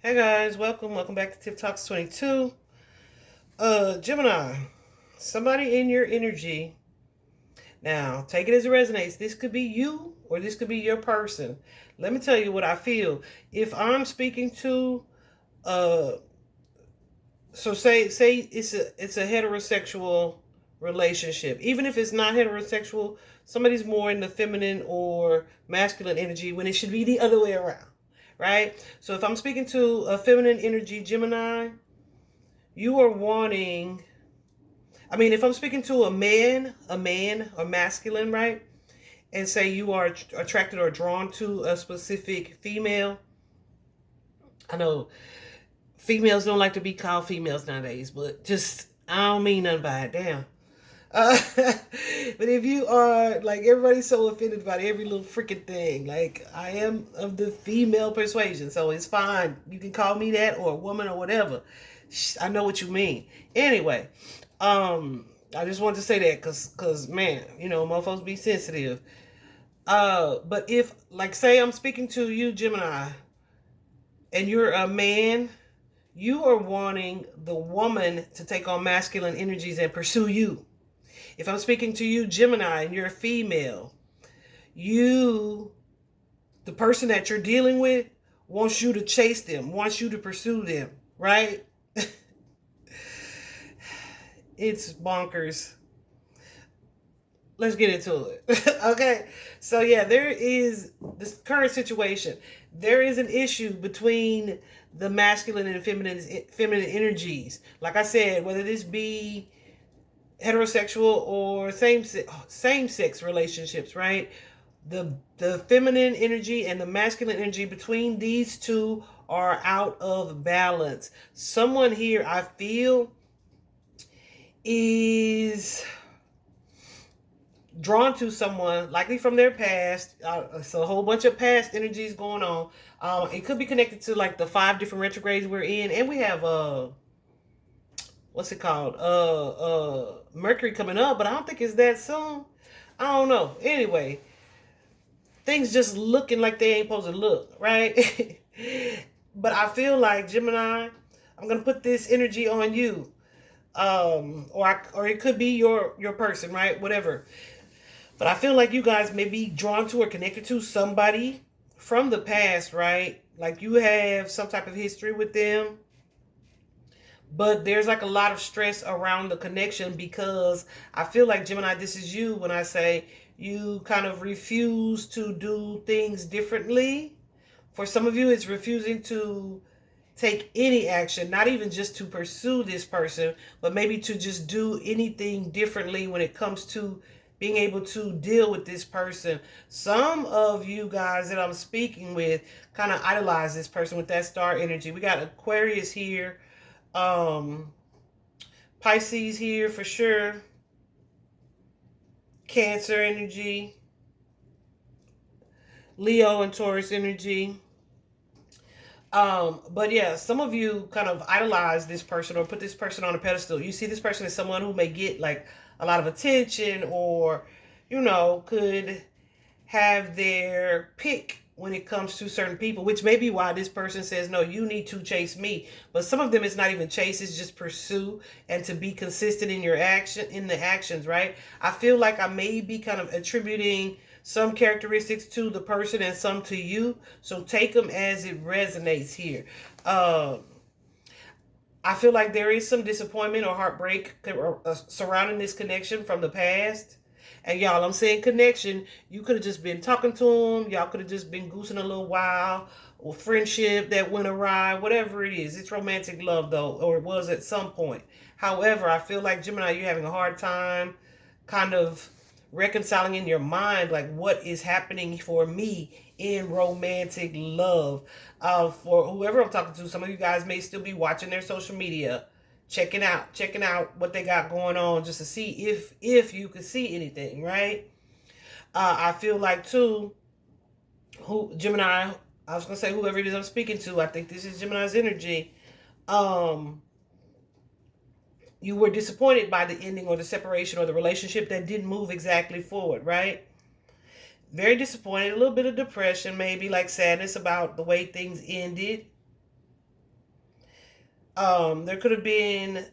Hey guys, welcome back to Tip Talks 22. Gemini, somebody in your energy. Now, take it as it resonates. This could be you or this could be your person. Let me tell you what I feel. If I'm speaking to uh so say it's a heterosexual relationship. Even if it's not heterosexual, somebody's more in the feminine or masculine energy when it should be the other way around. Right? So if I'm speaking to a feminine energy Gemini, you are wanting, I mean, if I'm speaking to a man or masculine, right, and say you are attracted or drawn to a specific female. I know females don't like to be called females nowadays, but just I don't mean nothing by it. Damn. But if you are, like, everybody's so offended about every little freaking thing. Like, I am of the female persuasion, so it's fine. You can call me that or a woman or whatever. I know what you mean. Anyway, I just wanted to say that because man, mofos be sensitive. But if, like, say I'm speaking to you, Gemini, and you're a man, you are wanting the woman to take on masculine energies and pursue you. If I'm speaking to you, Gemini, and you're a female, you, the person that you're dealing with, wants you to chase them, wants you to pursue them, right? It's bonkers. Let's get into it. Okay. So yeah, there is this current situation. There is an issue between the masculine and feminine energies. Like I said, whether this be heterosexual or same sex relationships, right? The feminine energy and the masculine energy between these two are out of balance. Someone here, I feel, is drawn to someone likely from their past. So a whole bunch of past energies going on. It could be connected to like the 5 different retrogrades we're in, and we have what's it called? Mercury coming up, but I don't think it's that soon. I don't know. Anyway, things just looking like they ain't supposed to look, right? But I feel like, Gemini, I'm gonna put this energy on you. Or it could be your person, right? Whatever. But I feel like you guys may be drawn to or connected to somebody from the past, right? Like you have some type of history with them. But there's like a lot of stress around the connection because I feel like, Gemini, this is you when I say you kind of refuse to do things differently. For some of you, it's refusing to take any action, not even just to pursue this person, but maybe to just do anything differently when it comes to being able to deal with this person. Some of you guys that I'm speaking with kind of idolize this person with that star energy. We got Aquarius here, um, Pisces here for sure, Cancer energy, Leo and Taurus energy. But yeah, some of you kind of idolize this person or put this person on a pedestal. You see this person as someone who may get like a lot of attention or, could have their pick when it comes to certain people, which may be why this person says, no, you need to chase me. But some of them, it's not even chase, it's just pursue and to be consistent in the actions, right? I feel like I may be kind of attributing some characteristics to the person and some to you. So take them as it resonates here. I feel like there is some disappointment or heartbreak surrounding this connection from the past. And y'all, I'm saying connection. You could have just been talking to him. Y'all could have just been goosing a little while, or friendship that went awry, whatever it is. It's romantic love, though, or it was at some point. However, I feel like, Gemini, you're having a hard time kind of reconciling in your mind, like, what is happening for me in romantic love. For whoever I'm talking to, some of you guys may still be watching their social media, checking out what they got going on, just to see if you could see anything, right? I feel like too, who Gemini, I was gonna say whoever it is I'm speaking to, I think this is Gemini's energy. Um, you were disappointed by the ending or the separation or the relationship that didn't move exactly forward, right? Very disappointed, a little bit of depression, maybe like sadness about the way things ended. There could have been,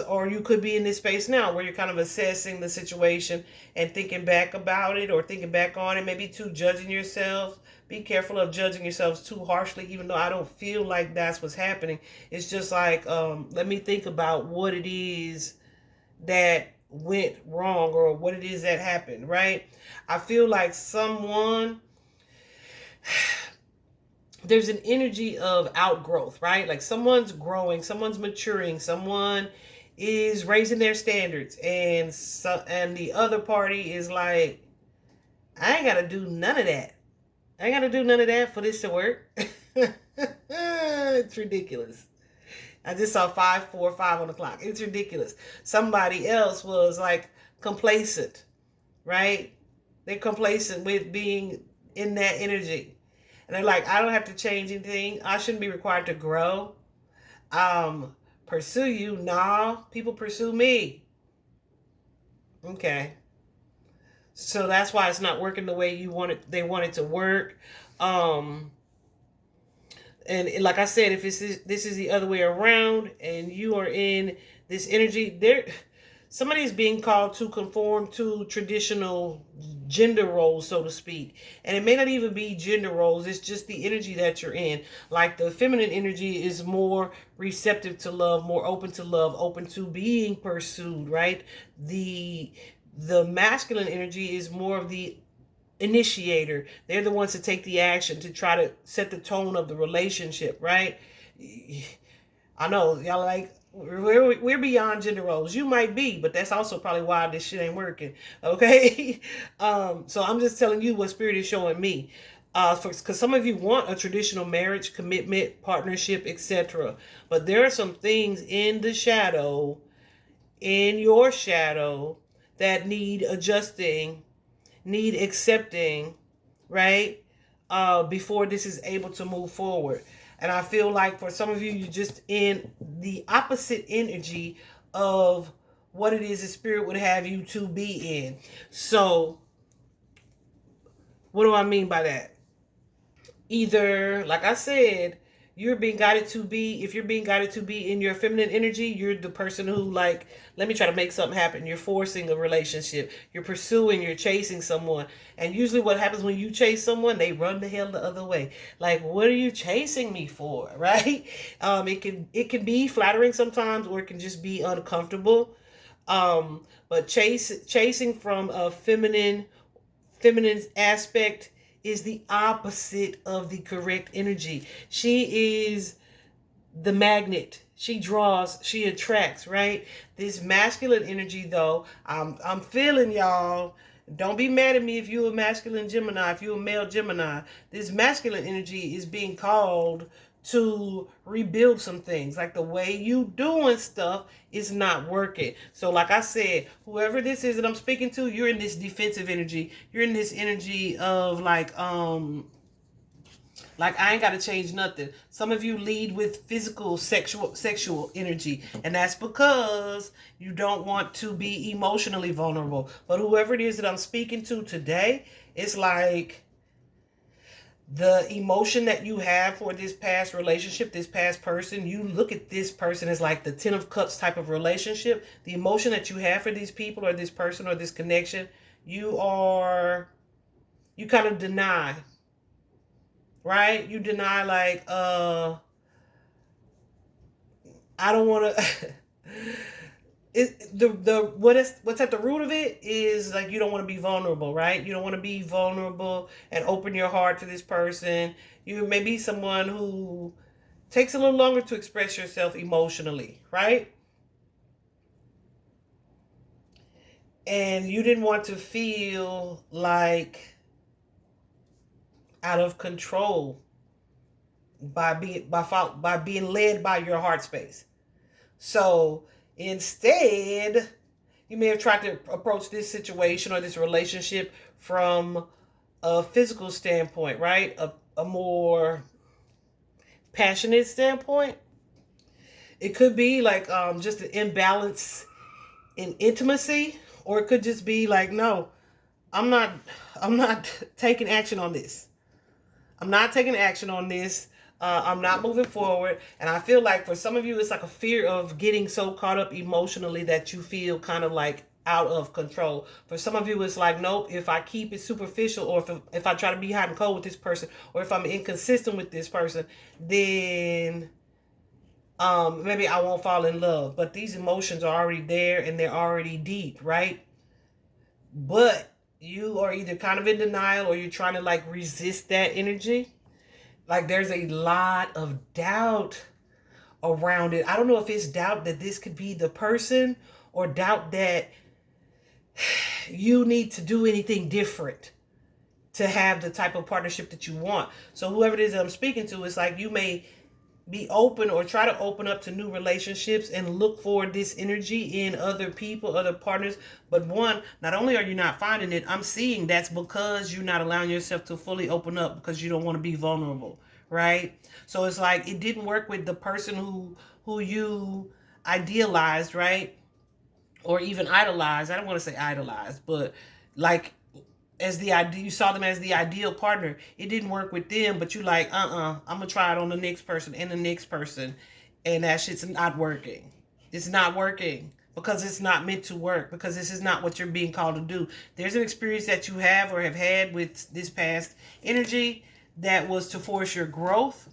or you could be in this space now where you're kind of assessing the situation and thinking back about it or thinking back on it, maybe too judging yourself. Be careful of judging yourselves too harshly, even though I don't feel like that's what's happening. It's just like, let me think about what it is that went wrong or what it is that happened, right? I feel like there's an energy of outgrowth, right? Like someone's growing, someone's maturing, someone is raising their standards, and the other party is like, I ain't gotta do none of that. I ain't gotta do none of that for this to work. It's ridiculous. I just saw 545 on the clock. It's ridiculous. Somebody else was like complacent, right? They're complacent with being in that energy. And they're like, I don't have to change anything. I shouldn't be required to grow. Pursue you. Nah, people pursue me. Okay. So that's why it's not working the way they want it to work. And like I said, if this is the other way around and you are in this energy, somebody is being called to conform to traditional gender roles, so to speak. And it may not even be gender roles, it's just the energy that you're in. Like the feminine energy is more receptive to love, more open to love, open to being pursued, right? The masculine energy is more of the initiator. They're the ones to take the action to try to set the tone of the relationship, right? I know y'all like, we're beyond gender roles. You might be, but that's also probably why this shit ain't working. Okay. So I'm just telling you what spirit is showing me. Because some of you want a traditional marriage, commitment, partnership, etc. But there are some things in the shadow, in your shadow, that need adjusting, need accepting, right? Before this is able to move forward. And I feel like for some of you, you're just in the opposite energy of what it is the spirit would have you to be in. So, what do I mean by that? Either, like I said, you're being guided to be, if you're being guided to be in your feminine energy, you're the person who, like, let me try to make something happen. You're forcing a relationship. You're pursuing, you're chasing someone. And usually what happens when you chase someone, they run the hell the other way. Like, what are you chasing me for? Right? It can be flattering sometimes, or it can just be uncomfortable. But chasing from a feminine aspect is the opposite of the correct energy. She is the magnet. She draws, she attracts, right? This masculine energy, though, I'm feeling, y'all. Don't be mad at me if you're a masculine Gemini, if you're a male Gemini. This masculine energy is being called to rebuild some things. Like the way you doing stuff is not working. So like I said, whoever this is that I'm speaking to, you're in this defensive energy. You're in this energy of like I ain't got to change nothing. Some of you lead with physical, sexual energy, and that's because you don't want to be emotionally vulnerable. But whoever it is that I'm speaking to today, it's like the emotion that you have for this past relationship, this past person, you look at this person as like the 10 of cups type of relationship. The emotion that you have for these people or this person or this connection, you kind of deny, right? You deny like, I don't want to. What's at the root of it is like you don't want to be vulnerable, right? You don't want to be vulnerable and open your heart to this person. You may be someone who takes a little longer to express yourself emotionally, right? And you didn't want to feel like out of control by being led by your heart space. So instead, you may have tried to approach this situation or this relationship from a physical standpoint, right? A more passionate standpoint. It could be like just an imbalance in intimacy, or it could just be like, no, I'm not taking action on this. I'm not taking action on this. I'm not moving forward. And I feel like for some of you, it's like a fear of getting so caught up emotionally that you feel kind of like out of control. For some of you, it's like, nope, if I keep it superficial, or if I try to be hot and cold with this person, or if I'm inconsistent with this person, then maybe I won't fall in love. But these emotions are already there and they're already deep, right? But you are either kind of in denial or you're trying to like resist that energy. Like there's a lot of doubt around it. I don't know if it's doubt that this could be the person, or doubt that you need to do anything different to have the type of partnership that you want. So whoever it is that I'm speaking to, it's like you may be open or try to open up to new relationships and look for this energy in other people, other partners. But one, not only are you not finding it, I'm seeing that's because you're not allowing yourself to fully open up because you don't want to be vulnerable, right? So it's like it didn't work with the person who you idealized, right? Or even idolized. I don't want to say idolized, but like as the idea, you saw them as the ideal partner. It didn't work with them, but you like, I'm gonna try it on the next person and the next person, and that shit's not working. It's not working because it's not meant to work, because this is not what you're being called to do. There's an experience that you have or have had with this past energy that was to force your growth.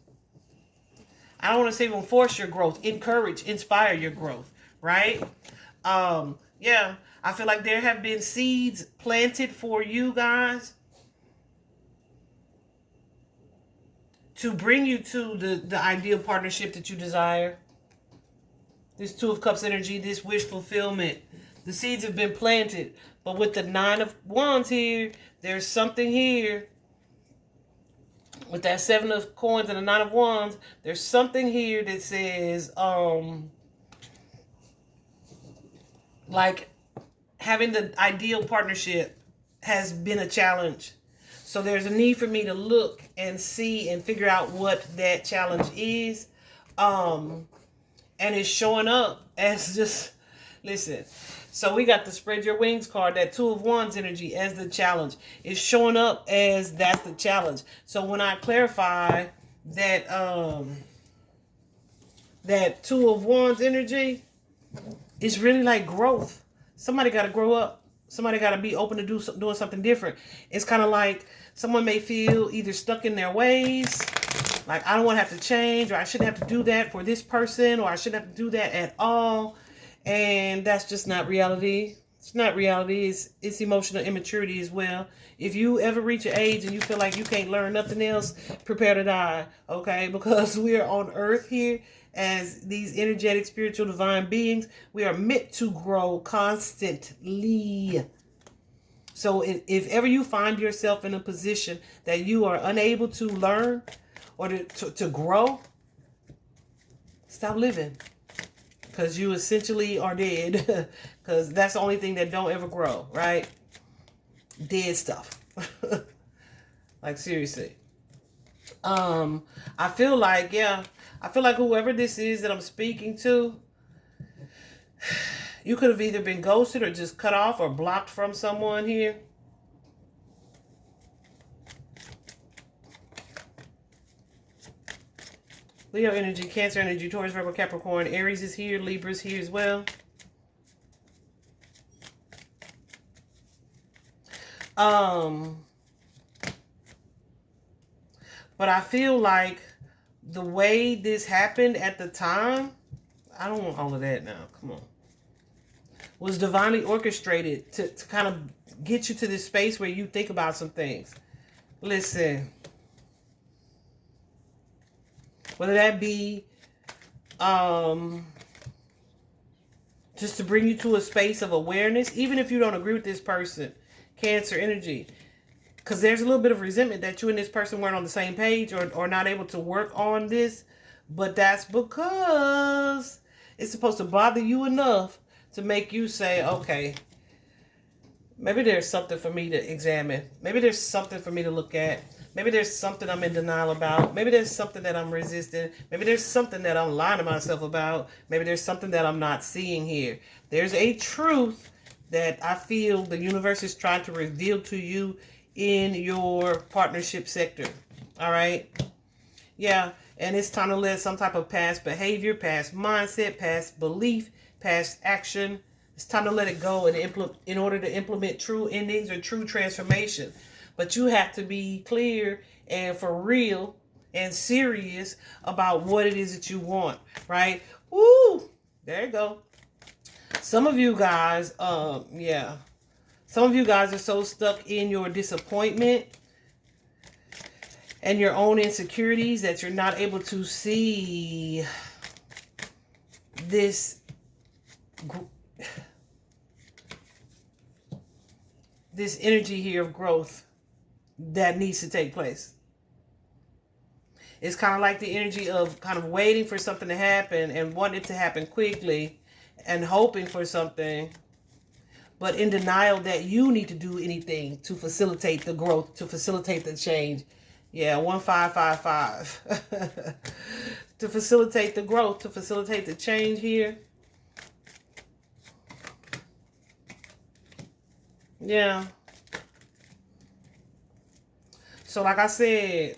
I don't want to say even force your growth, encourage, inspire your growth, right? Yeah, I feel like there have been seeds planted for you guys to bring you to the ideal partnership that you desire. This Two of Cups energy, this wish fulfillment. The seeds have been planted. But with the Nine of Wands here, there's something here. With that Seven of Coins and the Nine of Wands, there's something here that says, like having the ideal partnership has been a challenge. So there's a need for me to look and see and figure out what that challenge is. And it's showing up as just, listen. So we got the Spread Your Wings card, that Two of Wands energy as the challenge. It's showing up as that's the challenge. So when I clarify that, that Two of Wands energy, it's really like growth. Somebody got to grow up. Somebody got to be open to doing something different. It's kind of like someone may feel either stuck in their ways, like I don't want to have to change, or I shouldn't have to do that for this person, or I shouldn't have to do that at all. And that's just not reality. It's not reality. It's emotional immaturity as well. If you ever reach an age and you feel like you can't learn nothing else, prepare to die, okay? Because we are on earth here as these energetic, spiritual, divine beings. We are meant to grow constantly. So if ever you find yourself in a position that you are unable to learn or to grow, stop living. Because you essentially are dead. Because that's the only thing that don't ever grow, right? Dead stuff. Like, seriously. I feel like, I feel like whoever this is that I'm speaking to, you could have either been ghosted or just cut off or blocked from someone here. Leo energy, Cancer energy, Taurus, Virgo, Capricorn, Aries is here, Libra's here as well. But I feel like the way this happened at the time, I don't want all of that now. Come on. Was divinely orchestrated to kind of get you to this space where you think about some things. Listen. Whether that be just to bring you to a space of awareness, even if you don't agree with this person, Cancer energy. Because there's a little bit of resentment that you and this person weren't on the same page or not able to work on this. But that's because it's supposed to bother you enough to make you say, okay, maybe there's something for me to examine. Maybe there's something for me to look at. Maybe there's something I'm in denial about. Maybe there's something that I'm resisting. Maybe there's something that I'm lying to myself about. Maybe there's something that I'm not seeing here. There's a truth that I feel the universe is trying to reveal to you in your partnership sector. All right? Yeah, and it's time to let some type of past behavior, past mindset, past belief, past action. It's time to let it go and implement in order to implement true endings or true transformation. But you have to be clear and for real and serious about what it is that you want, right? Woo! There you go. Some of you guys, yeah. Some of you guys are so stuck in your disappointment and your own insecurities that you're not able to see this energy here of growth that needs to take place. It's kind of like the energy of kind of waiting for something to happen and wanting it to happen quickly and hoping for something, but in denial that you need to do anything to facilitate the growth, to facilitate the change. Yeah, 1555. To facilitate the growth, to facilitate the change here. Yeah. So like I said,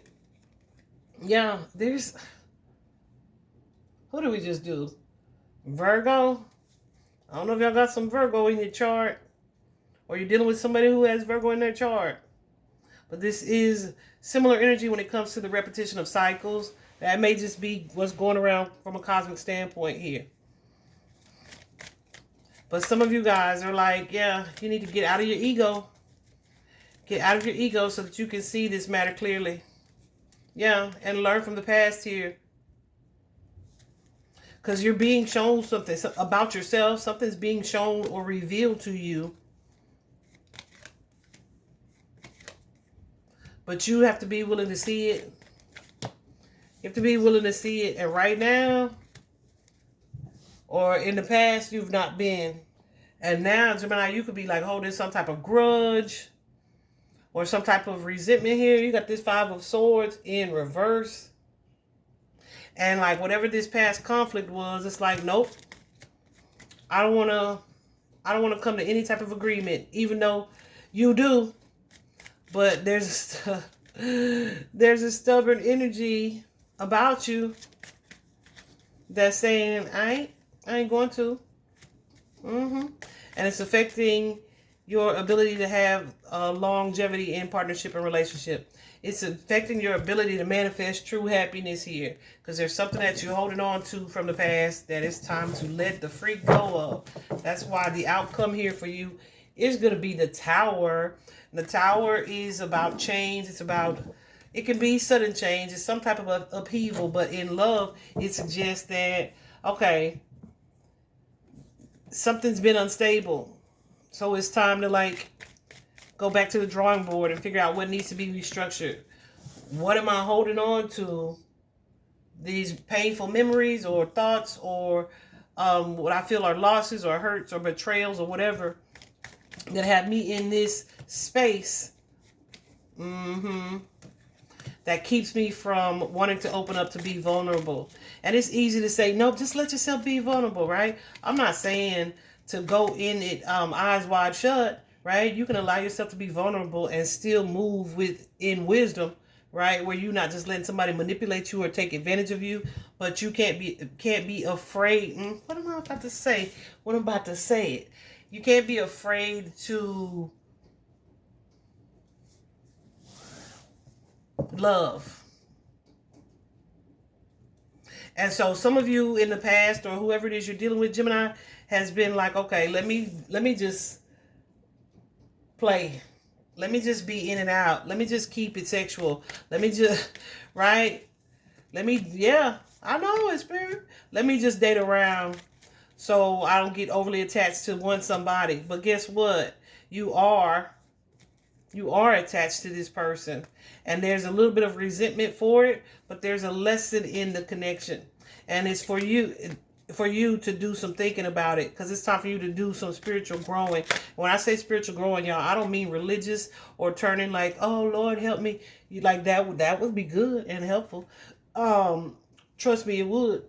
yeah, there's... Who did we just do? Virgo? I don't know if y'all got some Virgo in your chart, or you're dealing with somebody who has Virgo in their chart. But this is similar energy when it comes to the repetition of cycles. That may just be what's going around from a cosmic standpoint here. But some of you guys are like, yeah, you need to get out of your ego. Get out of your ego so that you can see this matter clearly. Yeah, and learn from the past here. Because you're being shown something about yourself. Something's being shown or revealed to you. But you have to be willing to see it. You have to be willing to see it. And right now, or in the past, you've not been. And now, Gemini, you could be like holding some type of grudge or some type of resentment here. You got this Five of Swords in reverse. And like whatever this past conflict was, it's like, nope. I don't want to come to any type of agreement, even though you do. But there's a stubborn energy about you that's saying, I ain't going to. And it's affecting your ability to have longevity in partnership and relationship. It's affecting your ability to manifest true happiness here. Because there's something that you're holding on to from the past that it's time to let the freak go of. That's why the outcome here for you is going to be the Tower. The Tower is about change. It's about, it can be sudden change. It's some type of upheaval. But in love, it suggests that, okay, something's been unstable. So it's time to like go back to the drawing board and figure out what needs to be restructured. What am I holding on to? These painful memories or thoughts or what I feel are losses or hurts or betrayals or whatever that have me in this space that keeps me from wanting to open up to be vulnerable. And it's easy to say, no, just let yourself be vulnerable, right? I'm not saying to go in it eyes wide shut, right? You can allow yourself to be vulnerable and still move in wisdom, right? Where you're not just letting somebody manipulate you or take advantage of you, but you can't be afraid. What am I about to say? What I'm about to say it. You can't be afraid to love. And so some of you in the past or whoever it is you're dealing with, Gemini, has been like, okay, let me just play. Let me just be in and out. Let me just keep it sexual. Let me just, right? Yeah, I know it's spirit. Let me just date around so I don't get overly attached to one somebody. But guess what? You are attached to this person. And there's a little bit of resentment for it, but there's a lesson in the connection. And it's for you to do some thinking about it, because it's time for you to do some spiritual growing. When I say spiritual growing, y'all, I don't mean religious or turning like, oh Lord help me. You like that would be good and helpful. Trust me, it would.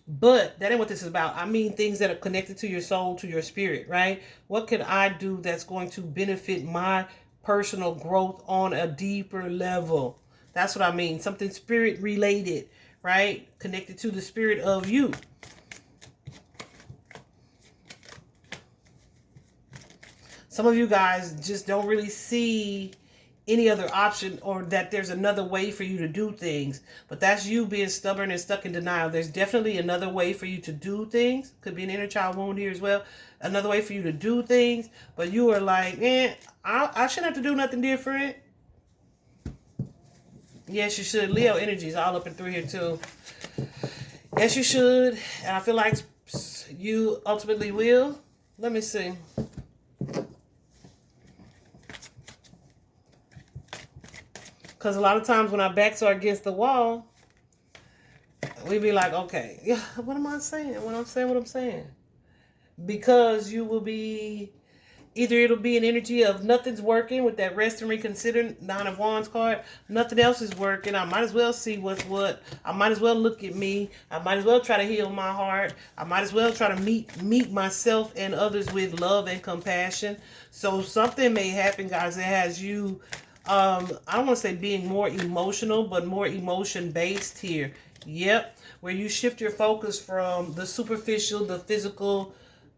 But that ain't what this is about. I mean things that are connected to your soul, to your spirit, right? What can I do that's going to benefit my personal growth on a deeper level? That's what I mean. Something spirit related, right? Connected to the spirit of you. Some of you guys just don't really see any other option, or that there's another way for you to do things. But that's you being stubborn and stuck in denial. There's definitely another way for you to do things. Could be an inner child wound here as well. Another way for you to do things. But you are like, I shouldn't have to do nothing different. Yes, you should. Leo energy is all up and through here too. Yes, you should. And I feel like you ultimately will. Let me see. Because a lot of times when our backs are against the wall, we be like, okay, yeah, what am I saying? When I'm saying what I'm saying. Because you will be, either it'll be an energy of nothing's working with that rest and reconsider, Nine of Wands card. Nothing else is working. I might as well see what's what. I might as well look at me. I might as well try to heal my heart. I might as well try to meet myself and others with love and compassion. So something may happen, guys, that has you, I don't want to say being more emotional, but more emotion based here. Yep. Where you shift your focus from the superficial, the physical,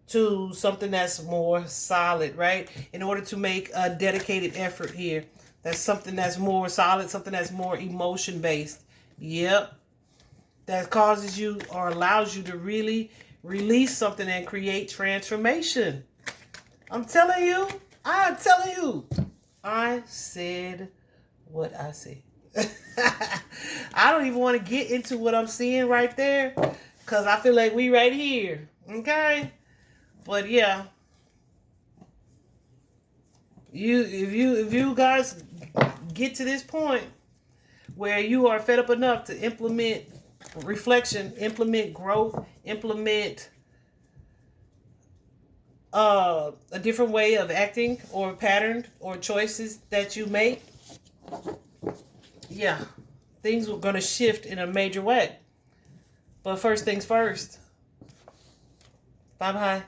to something that's more solid, right? In order to make a dedicated effort here. That's something that's more solid, something that's more emotion based. Yep. That causes you or allows you to really release something and create transformation. I'm telling you. I said what I said. I don't even want to get into what I'm seeing right there, because I feel like we right here. Okay? But yeah. If you guys get to this point where you are fed up enough to implement reflection, implement growth, implement a different way of acting or pattern or choices that you make, yeah, things are going to shift in a major way. But first things first. Bye-bye.